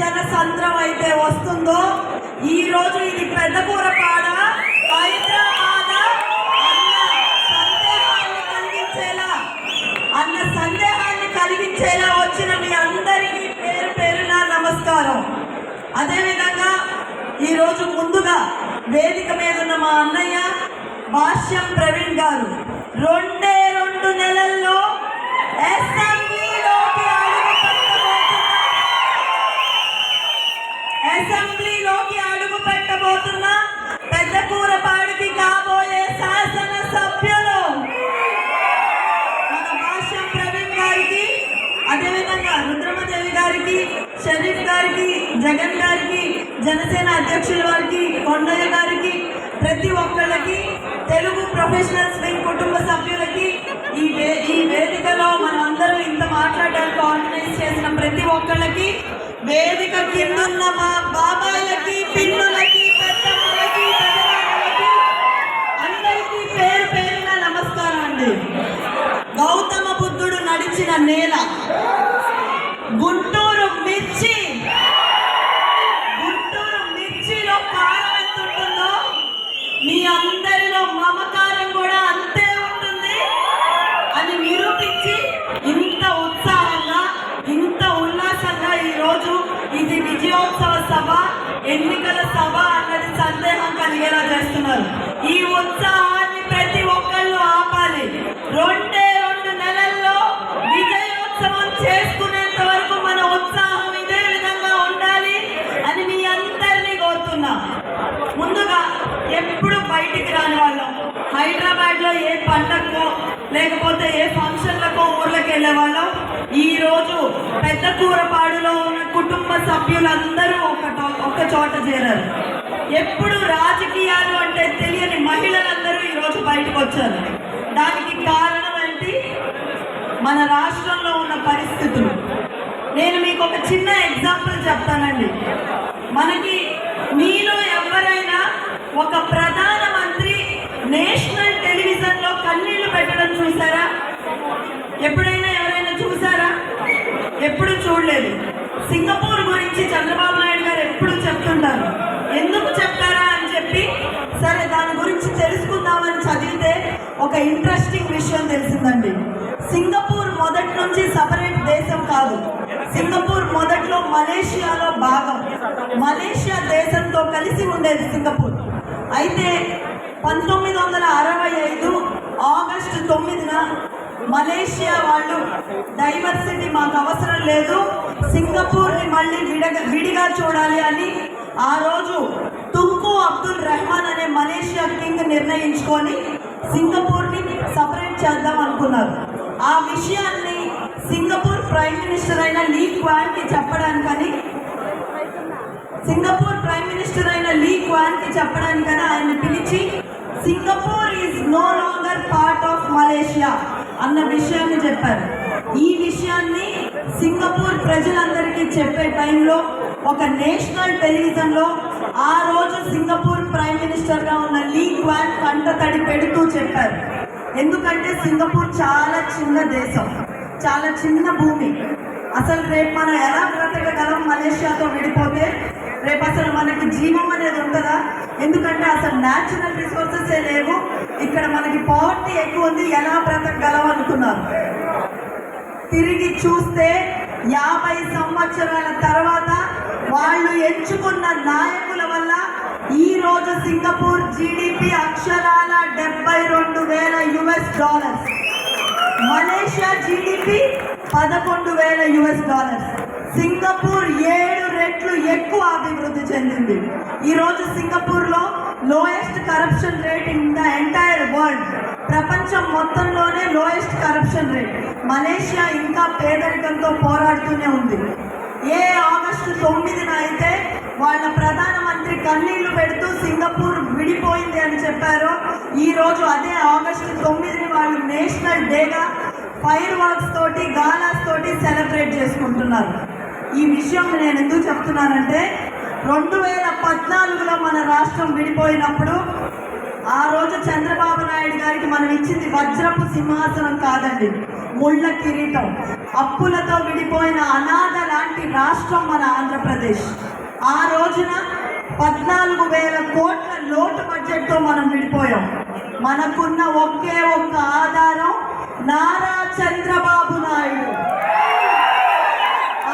జనసంద్రం అయితే వస్తుందో ఈ రోజు ఇది పెద్దకూరపాడ హైదరాబాద్ అన్న సందేహాన్ని కలిగించేలా వచ్చిన మీ అందరికీ పేరు పేరున నమస్కారం. అదేవిధంగా ఈరోజు ముందుగా వేదిక మీద ఉన్న మా అన్నయ్య భాష్యం ప్రవీణ్ గారు 2 నెలల్లో అసెంబ్లీలోకి అడుగు పెట్టబోతున్న పెద్దకూరపాడికి కాబోయే శాసన సభ్యులు మన భాష్యం ప్రవీణ్ గారికి, అదేవిధంగా రుద్రమదేవి గారికి, షరీఫ్ గారికి, జగన్ గారికి, జనసేన అధ్యక్షుల వారికి, కొండయ్య గారికి, ప్రతి ఒక్కళ్ళకి, తెలుగు ప్రొఫెషనల్స్ వింగ్ కుటుంబ సభ్యులకి, ఈ వేదికలో మనం అందరూ ఇంత మాట్లాడడానికి ఆర్గనైజ్ చేసిన ప్రతి ఒక్కళ్ళకి, వేదిక కిందున్న మా బాబాయిలకి, పిన్నులకి, పెద్దమ్మలకి, పెద్దవాళ్ళకి అందరికీ పేరు పేరున నమస్కారం అండి. గౌతమ బుద్ధుడు నడిచిన నేల గుంటూరు మిర్చిలో కారం ఎంత ఉంటుందో మీ అందరిలో మమకారం కూడా అంతే ఉంటుంది అని నిరూపించి ఇంత ఉత్సాహంగా, ఇంత ఉల్లాసంగా ఈరోజు ఇది విజయోత్సవ సభ, ఎన్నికల సభ అన్నది సందేహం కలిగేలా చేస్తున్నారు. ఈ ఉత్సాహాన్ని ప్రతి ఒక్కళ్ళు ఆపాలి. 2 నెలల్లో విజయోత్సవం చేసుకునేంత వరకు మన ఉత్సాహం ఇదే విధంగా ఉండాలి అని మీ అందరినీ కోరుతున్నా. ముందుగా ఎప్పుడు బయటికి రాని వాళ్ళం, హైదరాబాద్లో ఏ పండగకో లేకపోతే ఏ ఫంక్షన్లకో ఊర్లోకి వెళ్ళే వాళ్ళం. ఈరోజు పెద్దకూరపాడులో ఉన్న కుటుంబ సభ్యులందరూ ఒక చోట చేరారు. ఎప్పుడు రాజకీయాలు అంటే తెలియని మహిళలందరూ ఈరోజు బయటకు వచ్చారు. దానికి కారణం ఏంటి? మన రాష్ట్రంలో ఉన్న పరిస్థితులు. నేను మీకు ఒక చిన్న ఎగ్జాంపుల్ చెప్తానండి. మనకి మీలో ఎవరైనా ఒక ప్రధానమంత్రి నేషనల్ టెలివిజన్లో కన్నీళ్లు పెట్టడం చూసారా? ఎప్పుడైనా ఎవరైనా చూసారా? ఎప్పుడు చూడలేదు. సింగపూర్ గురించి చంద్రబాబు నాయుడు గారు ఎప్పుడు చెప్తుంటారు. ఎందుకు చెప్తారా అని చెప్పి సరే దాని గురించి తెలుసుకుందామని చదివితే ఒక ఇంట్రెస్టింగ్ విషయం తెలిసిందండి. సింగపూర్ మొదటి నుంచి సపరేట్ దేశం కాదు. సింగపూర్ మొదట్లో మలేషియాలో భాగం. మలేషియా దేశంతో కలిసి ఉండేది సింగపూర్. అయితే 1965 ఆగస్టు 9న మలేషియా వాళ్ళు డైవర్సిటీ మాకు అవసరం లేదు, సింగపూర్ని మళ్ళీ విడిగా చూడాలి అని ఆ రోజు తుంకు అబ్దుల్ రెహమాన్ అనే మలేషియా కింగ్ నిర్ణయించుకొని సింగపూర్ని సపరేట్ చేద్దాం అనుకున్నారు. ఆ విషయాన్ని సింగపూర్ ప్రైమ్ మినిస్టర్ అయిన లీ క్వాన్కి చెప్పడానికని ఆయన్ని పిలిచి Singapore is no longer part of Malaysia అన్న విషయాన్ని చెప్పారు. ఈ విషయాన్ని సింగపూర్ ప్రజలందరికీ చెప్పే టైంలో ఒక నేషనల్ టెలివిజన్లో ఆ రోజు సింగపూర్ ప్రైమ్ మినిస్టర్గా ఉన్న లీ క్వాన్ కంటతడి పెడుతూ చెప్పారు. ఎందుకంటే సింగపూర్ చాలా చిన్న దేశం, చాలా చిన్న భూమి. అసలు రేపు మనం ఎలా బ్రతకగలం మలేషియాతో విడిపోతే? రేపు అసలు మనకి జీవం అనేది ఉంటుందా? ఎందుకంటే అసలు న్యాచురల్ రిసోర్సెస్ లేవు, ఇక్కడ మనకి పవర్టీ ఎక్కువ ఉంది, ఎలా బ్రతకగలం అనుకున్నారు. తిరిగి చూస్తే 50 సంవత్సరాల తర్వాత వాళ్ళు ఎంచుకున్న నాయకుల వల్ల ఈ రోజు సింగపూర్ జీడిపి అక్షరాల $72,000, మలేషియా జీడిపి $11,000. సింగపూర్ 7 రెట్లు ఎక్కువ అభివృద్ధి చెందింది. ఈరోజు సింగపూర్లో lowest corruption rate in the entire world. ప్రపంచం మొత్తంలోనే లోయెస్ట్ కరప్షన్ రేట్. మలేషియా ఇంకా పేదరికంతో పోరాడుతూనే ఉంది. ఏ ఆగస్టు 9న అయితే వాళ్ళ ప్రధానమంత్రి కన్నీళ్లు పెడుతూ సింగపూర్ విడిపోయింది అని చెప్పారో, ఈరోజు అదే ఆగస్టు 9ని వాళ్ళు నేషనల్ డేగా ఫైర్ వర్క్స్ తోటి, గాలాస్ తోటి సెలబ్రేట్ చేసుకుంటున్నారు. ఈ విషయం నేను ఎందుకు చెప్తున్నానంటే 2014లో మన రాష్ట్రం విడిపోయినప్పుడు ఆ రోజు చంద్రబాబు నాయుడు గారికి మనం ఇచ్చింది వజ్రపు సింహాసనం కాదండి, ముళ్ళ కిరీటం. అప్పులతో విడిపోయిన అనాథ లాంటి రాష్ట్రం మన ఆంధ్రప్రదేశ్. ఆ రోజున 14,000 కోట్ల లోటు బడ్జెట్తో మనం విడిపోయాం. మనకున్న ఒకే ఒక్క ఆధారం నారా చంద్రబాబు నాయుడు.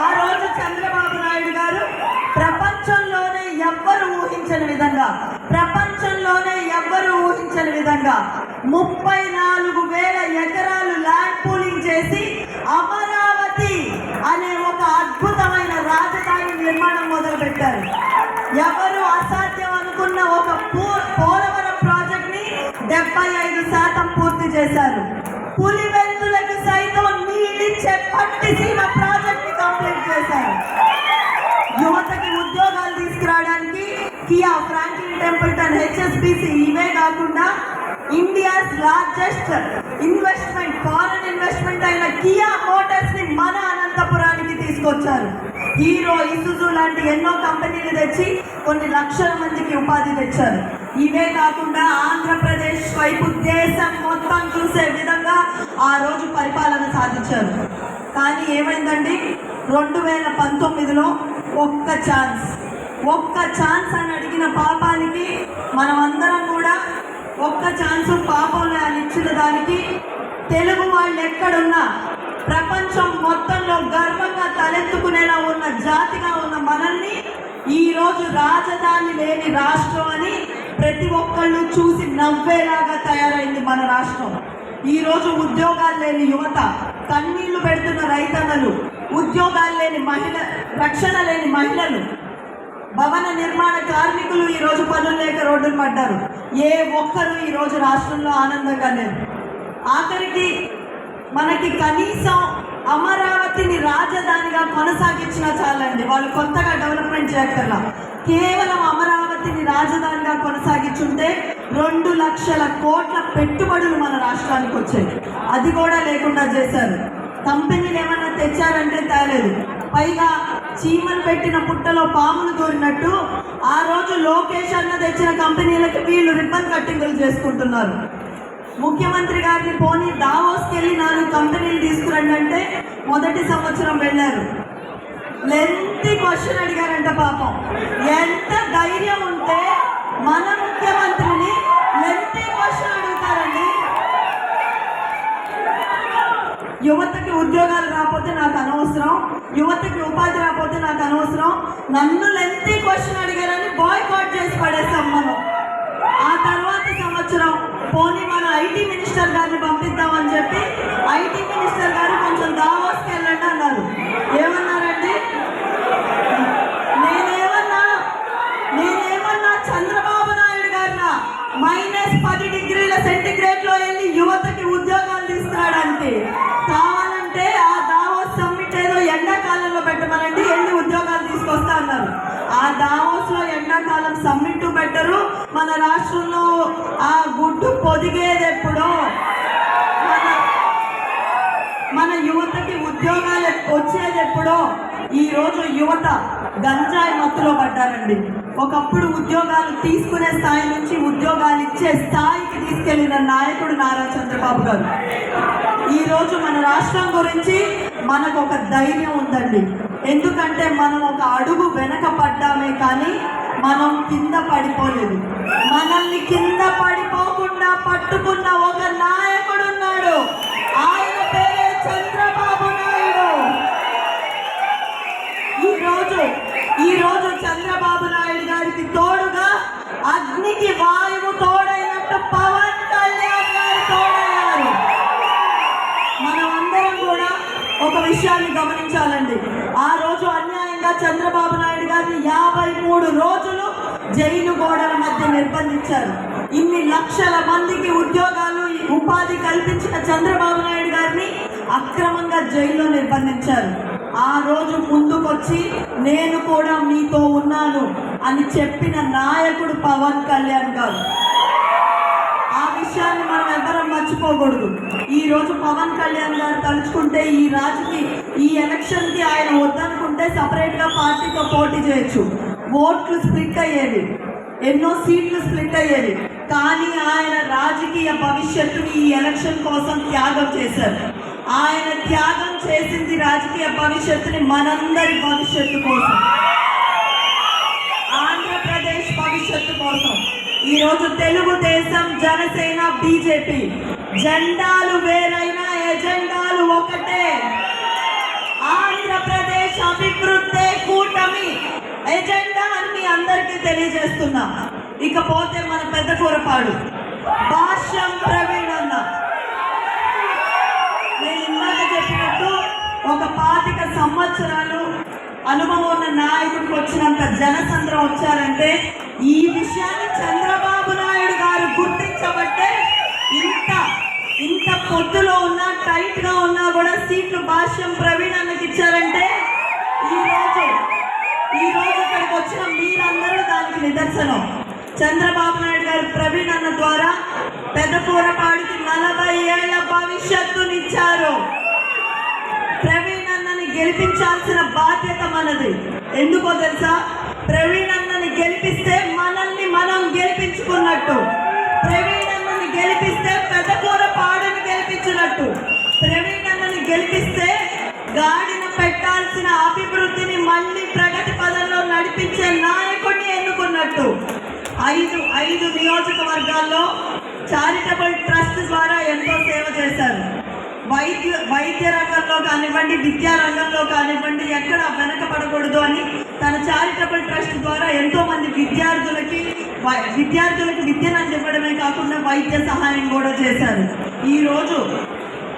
ఆ రోజు చంద్రబాబు నాయుడు గారు ప్రపంచంలోనే ఎవ్వరు ఊహించని విధంగా 34,000 ఎకరాలు ల్యాండ్ పూలింగ్ చేసి అమరావతి అనే ఒక అద్భుతమైన రాజధాని నిర్మాణం మొదలుపెట్టారు. ఎవరు అసాధ్యం అనుకున్న ఒక పోలవరం ప్రాజెక్ట్ ని 75% పూర్తి చేశారు. పులివెందులకు సైతం నీళ్ళిచ్చే పట్టిసీమ ప్రాజెక్ట్ ని కంప్లీట్ చేశారు. యువతకి ఉద్యోగాలు తీసుకురావడానికి కియా, ఫ్రాంక్లిన్ టెంపుల్టన్, హెచ్ఎస్బిసి ఇవే కాకుండా India's largest investment, foreign investment అయిన కియా మోటార్స్ ని మన అనంతపురానికి తీసుకొచ్చారు. హీరో, ఇసుజు లాంటి ఎన్నో కంపెనీలు తెచ్చి కొన్ని లక్షల మందికి ఉపాధి తెచ్చారు. ఇవే కాకుండా ఆంధ్రప్రదేశ్ వైపు దేశం మొత్తం చూసే విధంగా ఆ రోజు పరిపాలన సాధించారు. కానీ ఏమైందండి, 2019లో ఒక్క ఛాన్స్ అని అడిగిన పాపానికి మనమందరం కూడా ఒక్క ఛాన్స్ పాపంలో అని ఇచ్చిన దానికి తెలుగు వాళ్ళు ఎక్కడున్నా ప్రపంచం మొత్తంలో గర్వంగా తలెత్తుకునేలా ఉన్న జాతిగా ఉన్న మనల్ని ఈరోజు రాజధాని లేని రాష్ట్రం అని ప్రతి ఒక్కళ్ళు చూసి నవ్వేలాగా తయారైంది మన రాష్ట్రం. ఈరోజు ఉద్యోగాలు లేని యువత, కన్నీళ్లు పెడుతున్న రైతన్నలు, ఉద్యోగాలు లేని రక్షణ లేని మహిళలు, భవన నిర్మాణ కార్మికులు ఈరోజు పనులు లేక రోడ్డును పడ్డారు. ఏ ఒక్కరు ఈరోజు రాష్ట్రంలో ఆనందంగా లేరు. ఆఖరికి మనకి కనీసం అమరావతిని రాజధానిగా కొనసాగించినా చాలండి, వాళ్ళు కొత్తగా డెవలప్మెంట్ చేయక్కర్లా. కేవలం అమరావతిని రాజధానిగా కొనసాగించుంటే 2 లక్షల కోట్ల పెట్టుబడులు మన రాష్ట్రానికి వచ్చాయి. అది కూడా లేకుండా చేశారు. కంపెనీలు ఏమన్నా తెచ్చారంటే తేలేదు. పైగా చీమలు పెట్టిన పుట్టలో పాములు దూరినట్టు ఆ రోజు లోకేష్ అన్న తెచ్చిన కంపెనీలకి వీళ్ళు రిబ్బన్ కట్టింగులు చేసుకుంటున్నారు. ముఖ్యమంత్రి గారిని పోనీ దావోస్కి వెళ్ళి 4 కంపెనీలు తీసుకురండి అంటే మొదటి సంవత్సరం వెళ్ళారు. లెంతి క్వశ్చన్ అడిగారంట. పాపం ఎంత ధైర్యం ఉంటే మన ముఖ్యమంత్రిని లెంతి క్వశ్చన్ అడుగుతారండి. యువతకి ఉద్యోగాలు రాకపోతే నాకు అనవసరం, యువతకి ఉపాధి రాకపోతే నాకు అనవసరం, నన్ను లెంతి క్వశ్చన్ అడిగారని బాయ్కాట్ చేసి పడేస్తాం మనం. ఆ తర్వాత సంవత్సరం పోనీ మన ఐటీ మినిస్టర్ గారిని పంపిద్దామని చెప్పి ఐటీ మినిస్టర్ గారు కొంచెం దావోస్కి వెళ్ళండి అన్నారు. ఏమన్నారండి? నేనేమన్నా చంద్రబాబు నాయుడు గారిన -10 డిగ్రీల సెంటిగ్రేడ్లో వెళ్ళి యువతకి ఉద్యోగాలు తీసుకురావడానికి? కావాలంటే ఆ దావోస్ సమ్మిట్ ఏదో ఎండాకాలంలో పెట్టమనండి, వెళ్ళి ఉద్యోగాలు తీసుకొస్తా అన్నారు. ఆ దావోస్లో ఎండాకాలం సమ్మిట్ పెట్టరు. మన రాష్ట్రంలో ఆ గుడ్డు పొదిగేది ఎప్పుడో, మన యువతకి ఉద్యోగాలు వచ్చేది ఎప్పుడో. ఈరోజు యువత గంజాయి మత్తులో పడ్డారండి. ఒకప్పుడు ఉద్యోగాలు తీసుకునే స్థాయి నుంచి ఉద్యోగాలు ఇచ్చే స్థాయికి తీసుకెళ్లిన నాయకుడు నారా చంద్రబాబు గారు. ఈరోజు మన రాష్ట్రం గురించి మనకు ఒక ధైర్యం ఉందండి. ఎందుకంటే మనం ఒక అడుగు వెనక పడ్డామే కానీ మనం కింద పడిపోలేదు. మనల్ని కింద పడిపోకుండా పట్టుకున్న ఒక నాయకుడు ఉన్నాడు. ఆయన పేరే చంద్రబాబు నాయుడు. ఈరోజు చంద్రబాబు నాయుడు గారికి తోడుగా అగ్నికి వాయువు తోడైనట్టు పవన్ కళ్యాణ్ గారు తోడయ్యారు. మనమందరం కూడా ఒక విషయాన్ని గమనించాలండి. ఆ రోజు అన్యాయంగా చంద్రబాబు నాయుడు గారిని 53 రోజులు జైలు గోడల మధ్య నిర్బంధించారు. ఇన్ని లక్షల మందికి ఉద్యోగాలు, ఉపాధి కల్పించిన చంద్రబాబు నాయుడు గారిని అక్రమంగా జైల్లో నిర్బంధించారు. ఆ రోజు ముందుకొచ్చి నేను కూడా మీతో ఉన్నాను అని చెప్పిన నాయకుడు పవన్ కళ్యాణ్ గారు. ఆ విషయాన్ని మనం ఎవరం మర్చిపోకూడదు. ఈ రోజు పవన్ కళ్యాణ్ గారు తలుచుకుంటే ఈ ఎలక్షన్కి ఆయన వద్దనుకుంటే సపరేట్గా పార్టీతో పోటీ చేయొచ్చు. ఓట్లు స్ప్లిట్ అయ్యేవి, ఎన్నో సీట్లు స్ప్లిట్ అయ్యేవి. కానీ ఆయన రాజకీయ భవిష్యత్తుని ఈ ఎలక్షన్ కోసం త్యాగం చేశారు. ఆయన త్యాగం చేసింది రాజకీయ భవిష్యత్తుని మనందరి భవిష్యత్తు కోసం, ఆంధ్రప్రదేశ్ భవిష్యత్తు కోసం. ఈరోజు తెలుగుదేశం, జనసేన, బీజేపీ జెండాలు వేరైనా ఎజెండాలు ఒకటే. ఆంధ్రప్రదేశ్ అభివృద్ధి కూటమి ఎజెండా అని మీ అందరికీ తెలియజేస్తున్నా. ఇకపోతే మన పెద్ద కూరపాడు భాష్యం ప్రవీణ్ అన్న, నేను ఇందాక చెప్పినట్టు ఒక 25 సంవత్సరాలు అనుభవం ఉన్న నాయకుడికి వచ్చినంత జనసంద్రం వచ్చారంటే ఈ విషయాన్ని చంద్రబాబు నాయుడు గారు గుర్తించబట్టే ఇంత పొత్తులో ఉన్నా, టైట్ గా ఉన్నా కూడా సీట్లు భాష్యం ప్రవీణ్ అన్నకి ఇచ్చారంటే ఈ రోజు ఇక్కడికి వచ్చిన మీరందరూ దానికి నిదర్శనం. చంద్రబాబు నాయుడు గారు ప్రవీణ్ అన్న ద్వారా పెదకూరపాడికి 40 ఏళ్ల భవిష్యత్తునిచ్చారు. ప్రవీణ్ అన్నని గెలిపించాల్సిన బాధ్యత మనది. ఎందుకో తెలుసా? ప్రవీణ్ అన్నని గెలిపిస్తే మనల్ని మనం గెలిపించుకున్నట్టు, ప్రవీణ్ అన్నని గెలిపిస్తే పెదకూరపాడుని గెలిపించినట్టు, ప్రవీణ్ అన్నని గెలిపిస్తే గాడిన పెట్టాల్సిన అభివృద్ధిని మళ్ళీ ప్రగతి పదంలో నడిపించే నాయకుడిని ఎన్నుకున్నట్టు. ఐదు నియోజకవర్గాల్లో చారిటబుల్ ట్రస్ట్ ద్వారా ఎంతో సేవ చేశారు. వైద్య రంగంలో కానివ్వండి, విద్యా రంగంలో కానివ్వండి, ఎక్కడ వెనకపడకూడదు అని తన చారిటబుల్ ట్రస్ట్ ద్వారా ఎంతో మంది విద్యార్థులకి విద్యను అందివ్వడమే కాకుండా వైద్య సహాయం కూడా చేశారు. ఈరోజు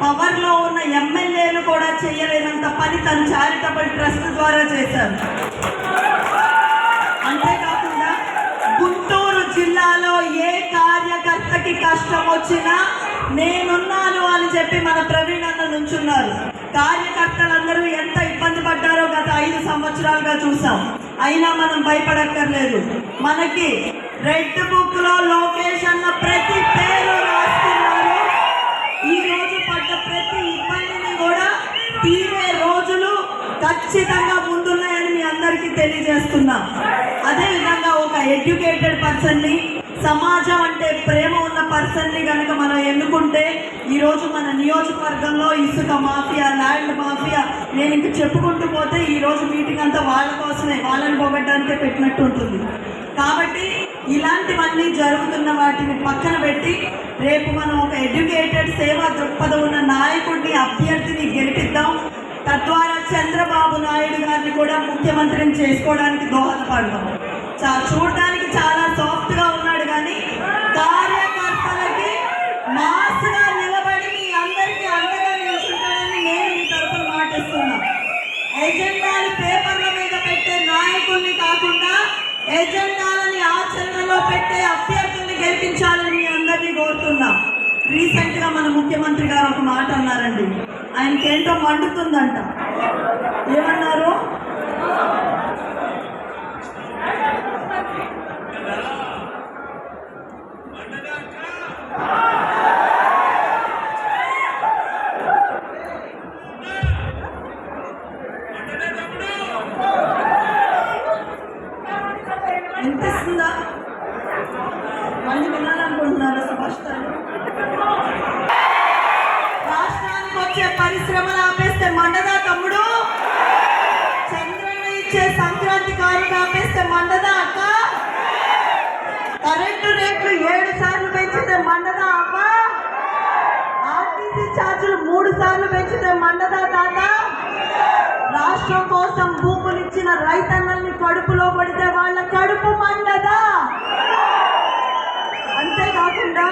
పవర్లో ఉన్న ఎమ్మెల్యేలు కూడా చేయలేనంత పని తన చారిటబుల్ ట్రస్ట్ ద్వారా చేశారు. అంతేకాకుండా గుంటూరు జిల్లాలో ఏ కార్యకర్తకి కష్టం వచ్చినా నేనున్నాను అని చెప్పి మన ప్రవీణ్ అన్న నుంచున్నారు. కార్యకర్తలందరూ ఎంత ఇబ్బంది పడ్డారో గత 5 సంవత్సరాలుగా చూసాం. అయినా మనం భయపడక్కర్లేదు. మనకి రెడ్ బుక్ లో లోకేష్ అన్న ప్రతి పేరు రాస్తున్నారు. ఈ రోజు పడ్డ ప్రతి ఇబ్బందిని కూడా తీరే రోజులు ఖచ్చితంగా ముందున్నాయని మీ అందరికీ తెలియజేస్తున్నా. అదేవిధంగా ఒక ఎడ్యుకేటెడ్ పర్సన్ని, సమాజం అంటే ప్రేమ ఉన్న పర్సన్ని కనుక మనం ఎన్నుకుంటే ఈరోజు మన నియోజకవర్గంలో ఇసుక మాఫియా, ల్యాండ్ మాఫియా, నేను ఇంక చెప్పుకుంటూ పోతే ఈరోజు మీటింగ్ అంతా వాళ్ళ కోసమే, వాళ్ళని పోగొట్టడానికే పెట్టినట్టు ఉంటుంది. కాబట్టి ఇలాంటివన్నీ జరుగుతున్న వాటిని పక్కన పెట్టి రేపు మనం ఒక ఎడ్యుకేటెడ్, సేవా దృక్పథం ఉన్న నాయకుడిని, అభ్యర్థిని గెలిపిద్దాం. తద్వారా చంద్రబాబు నాయుడు గారిని కూడా ముఖ్యమంత్రిని చేసుకోవడానికి దోహదపడతాం. చూడడానికి చాలా సాఫ్ట్ గా ఉన్నాడు, కానీ కార్యకర్తలకి మాస్ గా నిలబడి మీ అందరికీ అండగా నిలుచుంటాడని నేను మీ తరఫున మాటిస్తున్నా. ఎజెండాలు పేపర్ల మీద పెట్టే నాయకుల్ని కాకుండా ఎజెండాలని ఆచరణలో పెట్టే అభ్యర్థుల్ని గెలిపించాలని మీ అందరినీ కోరుతున్నా. రీసెంట్ గా మన ముఖ్యమంత్రి గారు ఒక మాట అన్నారండి. ఆయనకేంటో మండుతుందంట. ఏమన్నారు? వినిపిస్తుందా? మళ్ళీ వినాలనుకుంటున్నారా స్పష్టాలు? రాష్ట్రానికి వచ్చే పరిశ్రమలు ఆపేస్తే మండదా తమ్ముడు? చంద్రన్న ఇచ్చే సంక్రాంతి కానుక ఆపేస్తే మండదా అక్క? కరెంటు రేట్లు 7 సార్లు పెంచితే మండదా అక్క? ఆర్టీసీ ఛార్జీలు 3 సార్లు పెంచితే మండదా తాత? రాష్ట్రం కోసం భూములు ఇచ్చిన రైతన్నల్ని కడుపులో పడితే వాళ్ళ కడుపు మండదా? అంతేకాకుండా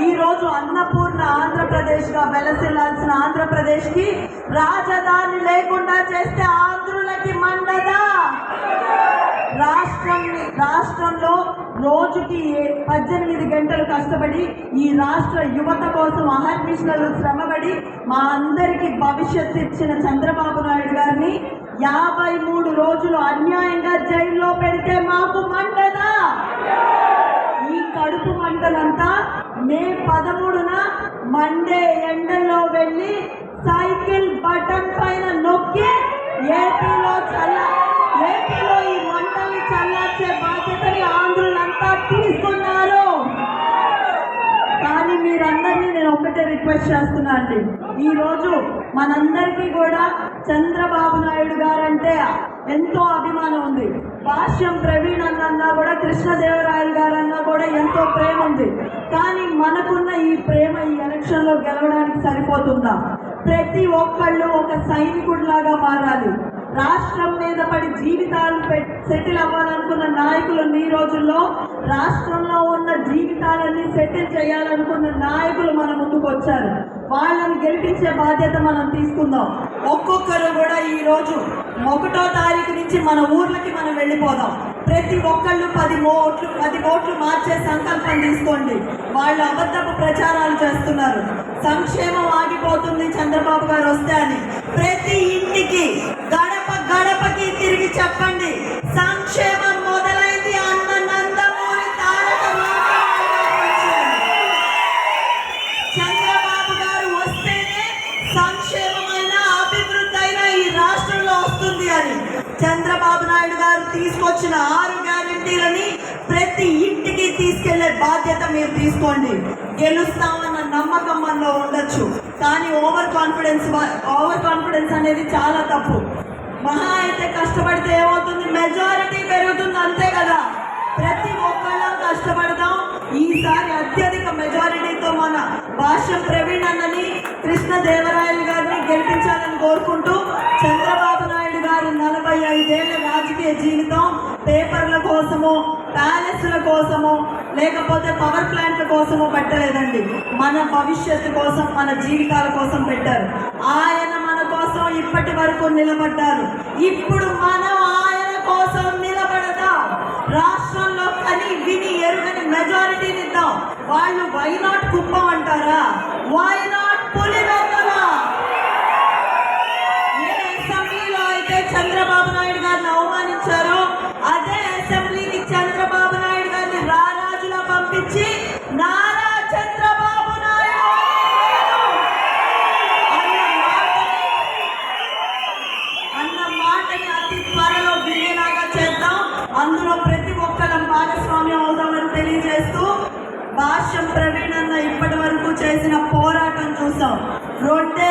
ఈరోజు అన్నపూర్ణ ఆంధ్రప్రదేశ్ గా వెలసిల్లాల్సిన ఆంధ్రప్రదేశ్ కి రాజధాని లేకుండా చేస్తే ఆంధ్రులకి మండదా? రాష్ట్రంలో రోజుకి 18 గంటలు కష్టపడి ఈ రాష్ట్ర యువత కోసం అహర్నిశలు శ్రమపడి మా అందరికీ భవిష్యత్తు ఇచ్చిన చంద్రబాబు నాయుడు గారిని 53 రోజులు అన్యాయంగా జైల్లో పెడితే మాకు మండదా? ఈ కడుపు మంటలంతా మే 13న మండే ఎండల్లో వెళ్ళి సైకిల్ బటన్ పైన నొక్కి ఏపీలో ఈ మంటల్ని చల్లార్చే బాధ్యతని ఆంధ్రులంతా తీసుకున్నారు. ఒకటే రిక్వెస్ట్ చేస్తున్నా అండి, ఈరోజు మనందరికీ కూడా చంద్రబాబు నాయుడు గారంటే ఎంతో అభిమానం ఉంది. భాష్యం ప్రవీణ్ అన్నా కూడా, కృష్ణదేవరాయలు గారన్నా కూడా ఎంతో ప్రేమ ఉంది. కానీ మనకున్న ఈ ప్రేమ ఈ ఎలక్షన్లో గెలవడానికి సరిపోతుందా? ప్రతి ఒక్కళ్ళు ఒక సైనికుడిలాగా మారాలి. రాష్ట్రం మీద పడి జీవితాలు సెటిల్ అవ్వాలనుకున్న నాయకులు ఈ రోజుల్లో రాష్ట్రంలో ఉన్న జీవితాలన్నీ సెటిల్ చేయాలనుకున్న నాయకులు మన ముందుకు వచ్చారు. వాళ్ళని గెలిపించే బాధ్యత మనం తీసుకుందాం. ఒక్కొక్కరు కూడా ఈరోజు 1వ తారీఖు నుంచి మన ఊర్లకి మనం వెళ్ళిపోదాం. ప్రతి ఒక్కళ్ళు 10 ఓట్లు మార్చే సంకల్పం తీసుకోండి. వాళ్ళు అబద్ధపు ప్రచారాలు చేస్తున్నారు. సంక్షేమం ఆగిపోతుంది చంద్రబాబు గారు వస్తే అని. ప్రతి ఇంటికి గడపకి తిరిగి చెప్పండి, సంక్షేమం మొదలైంది అన్న నందమూరి తారక చంద్రబాబు గారు వస్తేనే సంక్షేమమైన అభివృద్ధి అయినా ఈ రాష్ట్రంలో వస్తుంది అని. చంద్రబాబు నాయుడు గారు తీసుకొచ్చిన 6 గ్యారెంటీలని ప్రతి ఇంటికి తీసుకెళ్లే బాధ్యత మీరు తీసుకోండి. గెలుస్తామన్న నమ్మకం మనలో ఉండొచ్చు, కానీ ఓవర్ కాన్ఫిడెన్స్ అనేది చాలా తప్పు. మహా అయితే కష్టపడితే ఏమవుతుంది? మెజారిటీ పెరుగుతుంది, అంతే కదా. ప్రతి ఒక్కళ్ళం కష్టపడదాం. ఈసారి అత్యధిక మెజారిటీతో మన భాష్యం ప్రవీణ్ అన్నని, కృష్ణదేవరాయలు గారిని గెలిపించాలని కోరుకుంటూ, చంద్రబాబు నాయుడు గారు 45 ఏళ్ల రాజకీయ జీవితం పేపర్ల కోసమో, ప్యాలెస్ల కోసమో, లేకపోతే పవర్ ప్లాంట్ల కోసమో పెట్టలేదండి. మన భవిష్యత్తు కోసం, మన జీవితాల కోసం పెట్టారు. ఆయన మన కోసం ఇప్పటి వరకు నిలబడ్డారు. ఇప్పుడు మనం ఆయన కోసం నిలబడదాం. రాష్ట్రంలో కని విని ఎరుగని మెజారిటీని ఇద్దాం. వాళ్ళు వై నాట్ కుప్పం అంటారా? Why not Pulivendula? ఏ అసెంబ్లీలో అయితే చంద్రబాబు నాయుడు గారిని అవమానించారో అదే అసెంబ్లీకి చంద్రబాబు నాయుడు గారిని రారాజులా పంపించి నారా చంద్రబాబు నాయుడు అన్న మాటని అతి త్వరలో వినేలాగా చేద్దాం. అందులో ప్రతి ఒక్కరం భాగస్వామ్యం అవుదామని తెలియజేస్తూ, భాష్యం ప్రవీణ్ అన్న ఇప్పటి వరకు చేసిన పోరాటం చూసాం. 2